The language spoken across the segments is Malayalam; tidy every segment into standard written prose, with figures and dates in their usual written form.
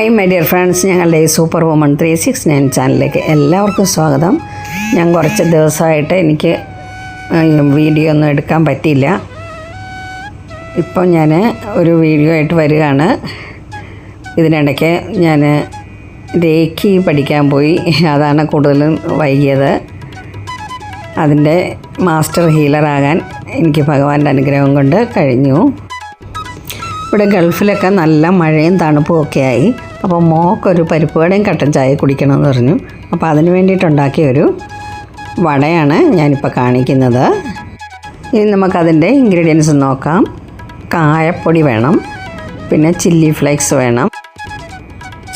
ഹായ് മൈ ഡിയർ ഫ്രണ്ട്സ്, ഞങ്ങളുടെ ഈ സൂപ്പർ വുമൺ 369 ചാനലിലേക്ക് എല്ലാവർക്കും സ്വാഗതം. ഞാൻ കുറച്ച് ദിവസമായിട്ട് എനിക്ക് വീഡിയോ ഒന്നും എടുക്കാൻ പറ്റിയില്ല. ഇപ്പം ഞാൻ ഒരു വീഡിയോ ആയിട്ട് വരികയാണ്. ഇതിനിടയ്ക്ക് ഞാൻ രേഖി പഠിക്കാൻ പോയി, അതാണ് കൂടുതലും വൈകിയത്. അതിൻ്റെ മാസ്റ്റർ ഹീലറാകാൻ എനിക്ക് ഭഗവാന്റെ അനുഗ്രഹം കൊണ്ട് കഴിഞ്ഞു. ഇവിടെ ഗൾഫിലൊക്കെ നല്ല മഴയും തണുപ്പും ഒക്കെ ആയി. അപ്പോൾ മോക്കൊരു പരിപ്പ് വടയും കട്ടൻ ചായ കുടിക്കണമെന്ന് പറഞ്ഞു. അപ്പോൾ അതിന് വേണ്ടിയിട്ടുണ്ടാക്കിയ ഒരു വടയാണ് ഞാനിപ്പോൾ കാണിക്കുന്നത്. ഇനി നമുക്കതിൻ്റെ ഇൻഗ്രീഡിയൻസ് നോക്കാം. കായപ്പൊടി വേണം, പിന്നെ ചില്ലി ഫ്ലേക്സ് വേണം,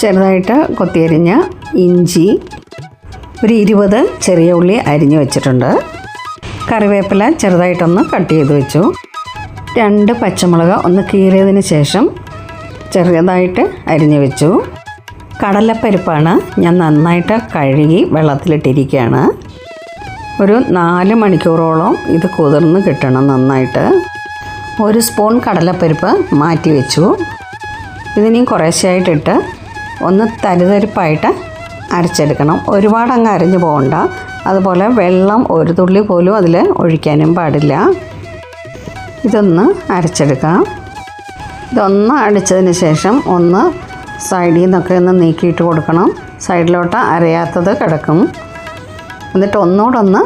ചെറുതായിട്ട് കൊത്തിയരിഞ്ഞ ഇഞ്ചി, ഒരു 20 ചെറിയ ഉള്ളി അരിഞ്ഞു വെച്ചിട്ടുണ്ട്, കറിവേപ്പില ചെറുതായിട്ടൊന്ന് കട്ട് ചെയ്ത് വെച്ചു, 2 പച്ചമുളക് ഒന്ന് കീറിയതിന് ശേഷം ചെറുതായിട്ട് അരിഞ്ഞു വെച്ചു. കടലപ്പരിപ്പാണ്, ഞാൻ നന്നായിട്ട് കഴുകി വെള്ളത്തിലിട്ടിരിക്കുകയാണ്. ഒരു 4 മണിക്കൂറോളം ഇത് കുതിർന്ന് കിട്ടണം നന്നായിട്ട്. 1 സ്പൂൺ കടലപ്പരിപ്പ് മാറ്റി വെച്ചു. ഇതിനെയും കുറേശ്ശെയായിട്ടിട്ട് ഒന്ന് തരിതരിപ്പായിട്ട് അരച്ചെടുക്കണം. ഒരുപാട് അങ്ങ് അരഞ്ഞു പോകണ്ട. അതുപോലെ വെള്ളം ഒരു തുള്ളി പോലും അതിൽ ഒഴിക്കാനും പാടില്ല. ഇതൊന്ന് അരച്ചെടുക്കാം. ഇതൊന്ന് അടിച്ചതിന് ശേഷം ഒന്ന് സൈഡിൽ നിന്നൊക്കെ ഒന്ന് നീക്കിയിട്ട് കൊടുക്കണം. സൈഡിലോട്ട് അരയാത്തത് കിടക്കും. എന്നിട്ട് ഒന്നുകൂടെ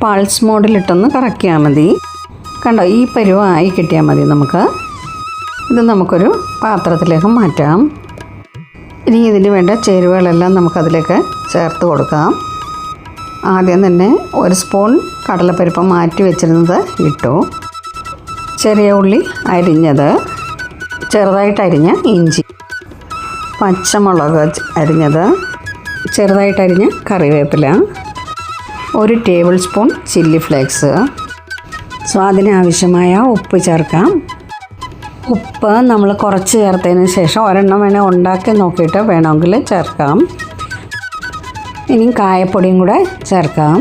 പൾസ് മോഡിലിട്ടൊന്ന് കറക്കിയാൽ മതി. കണ്ടോ, ഈ പരുവമായി കിട്ടിയാൽ മതി നമുക്ക്. ഇത് നമുക്കൊരു പാത്രത്തിലേക്ക് മാറ്റാം. ഇനി ഇതിന് വേണ്ട ചേരുവകളെല്ലാം നമുക്കതിലേക്ക് ചേർത്ത് കൊടുക്കാം. ആദ്യം തന്നെ 1 സ്പൂൺ കടലപ്പരിപ്പ് മാറ്റി വെച്ചിരുന്നത് ഇട്ടു, ചെറിയ ഉള്ളി അരിഞ്ഞത്, ചെറുതായിട്ട് അരിഞ്ഞ ഇഞ്ചി, പച്ചമുളക് അരിഞ്ഞത്, ചെറുതായിട്ട് അരിഞ്ഞ കറിവേപ്പില, 1 ടേബിൾ സ്പൂൺ ചില്ലി ഫ്ലേക്സ്, സ്വാദിനാവശ്യമായ ഉപ്പ് ചേർക്കാം. ഉപ്പ് നമ്മൾ കുറച്ച് ചേർത്തതിന് ശേഷം ഒരെണ്ണം വേണേൽ ഉണ്ടാക്കി നോക്കിയിട്ട് വേണമെങ്കിൽ ചേർക്കാം. ഇനി കായപ്പൊടിയും കൂടെ ചേർക്കാം.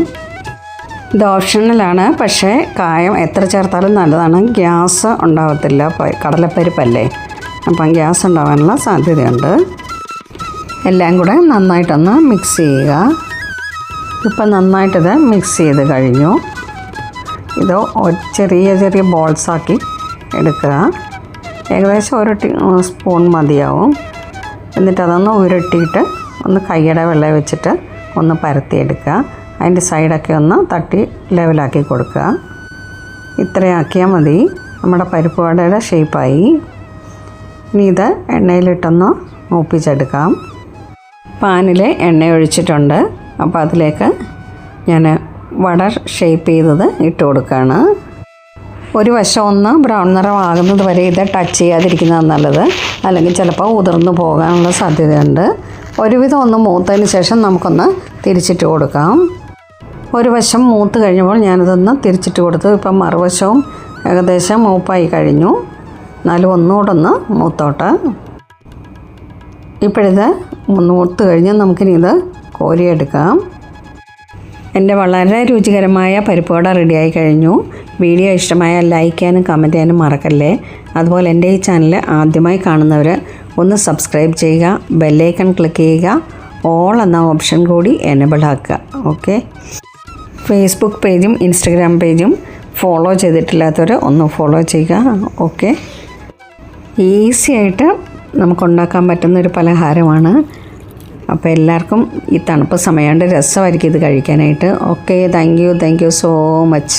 ഇത് ഓപ്ഷണലാണ്, പക്ഷേ കായം എത്ര ചേർത്താലും നല്ലതാണ്. ഗ്യാസ് ഉണ്ടാകത്തില്ല, കടലപ്പരിപ്പല്ലേ, അപ്പം ഗ്യാസ് ഉണ്ടാകാനുള്ള സാധ്യതയുണ്ട്. എല്ലാം കൂടെ നന്നായിട്ടൊന്ന് മിക്സ് ചെയ്യുക. ഇപ്പം നന്നായിട്ടിത് മിക്സ് ചെയ്ത് കഴിഞ്ഞു. ഇത് ചെറിയ ചെറിയ ബോൾസാക്കി എടുക്കുക. ഏകദേശം 1 സ്പൂൺ മതിയാവും. എന്നിട്ട് അതൊന്ന് ഉരുട്ടിയിട്ട് ഒന്ന് കൈയുടെ വെള്ളം വെച്ചിട്ട് ഒന്ന് പരത്തിയെടുക്കുക. അതിൻ്റെ സൈഡൊക്കെ ഒന്ന് തട്ടി ലെവലാക്കി കൊടുക്കുക. ഇത്രയാക്കിയാൽ മതി. നമ്മുടെ പരിപ്പ് വടയുടെ ഷേപ്പായി. ഇനി ഇത് എണ്ണയിലിട്ടൊന്ന് മൂപ്പിച്ചെടുക്കാം. പാനിൽ എണ്ണ ഒഴിച്ചിട്ടുണ്ട്. അപ്പോൾ അതിലേക്ക് ഞാൻ വട ഷേപ്പ് ചെയ്തത് ഇട്ട് കൊടുക്കുകയാണ്. ഒരു വശം ഒന്ന് ബ്രൗൺ നിറം ആകുന്നത് വരെ ഇത് ടച്ച് ചെയ്യാതിരിക്കുന്നതാണ് നല്ലത്, അല്ലെങ്കിൽ ചിലപ്പോൾ ഉതിർന്ന് പോകാനുള്ള സാധ്യതയുണ്ട്. ഒരുവിധം ഒന്ന് മൂത്തതിന് ശേഷം നമുക്കൊന്ന് തിരിച്ചിട്ട് കൊടുക്കാം. ഒരു വശം മൂത്ത് കഴിഞ്ഞപ്പോൾ ഞാനിതൊന്ന് തിരിച്ചിട്ട് കൊടുത്തു. ഇപ്പം മറുവശവും ഏകദേശം മൂപ്പായി കഴിഞ്ഞു. എന്നാലും ഒന്നുകൂടെ ഒന്ന് മൂത്തോട്ടെ. ഇപ്പോഴിത് മൂത്ത് കഴിഞ്ഞ് നമുക്കിനി ഇത് കോരിയെടുക്കാം. എൻ്റെ വളരെ രുചികരമായ പരിപ്പ് വട റെഡിയായി കഴിഞ്ഞു. വീഡിയോ ഇഷ്ടമായാൽ ലൈക്ക് ചെയ്യാനും കമൻറ്റ് ചെയ്യാനും മറക്കല്ലേ. അതുപോലെ എൻ്റെ ഈ ചാനൽ ആദ്യമായി കാണുന്നവർ ഒന്ന് സബ്സ്ക്രൈബ് ചെയ്യുക, ബെല്ലൈക്കൺ ക്ലിക്ക് ചെയ്യുക, ഓൾ എന്ന ഓപ്ഷൻ കൂടി എനേബിൾ ആക്കുക. ഓക്കെ. ഫേസ്ബുക്ക് പേജും ഇൻസ്റ്റഗ്രാം പേജും ഫോളോ ചെയ്തിട്ടില്ലാത്തവർ ഒന്ന് ഫോളോ ചെയ്യുക. ഓക്കെ. ഈസി ആയിട്ട് നമുക്കുണ്ടാക്കാൻ പറ്റുന്നൊരു പലഹാരമാണ്. അപ്പോൾ എല്ലാവർക്കും ഈ തണുപ്പ് സമയമുണ്ട് രസമായിരിക്കും ഇത് കഴിക്കാനായിട്ട്. Okay, thank you so much.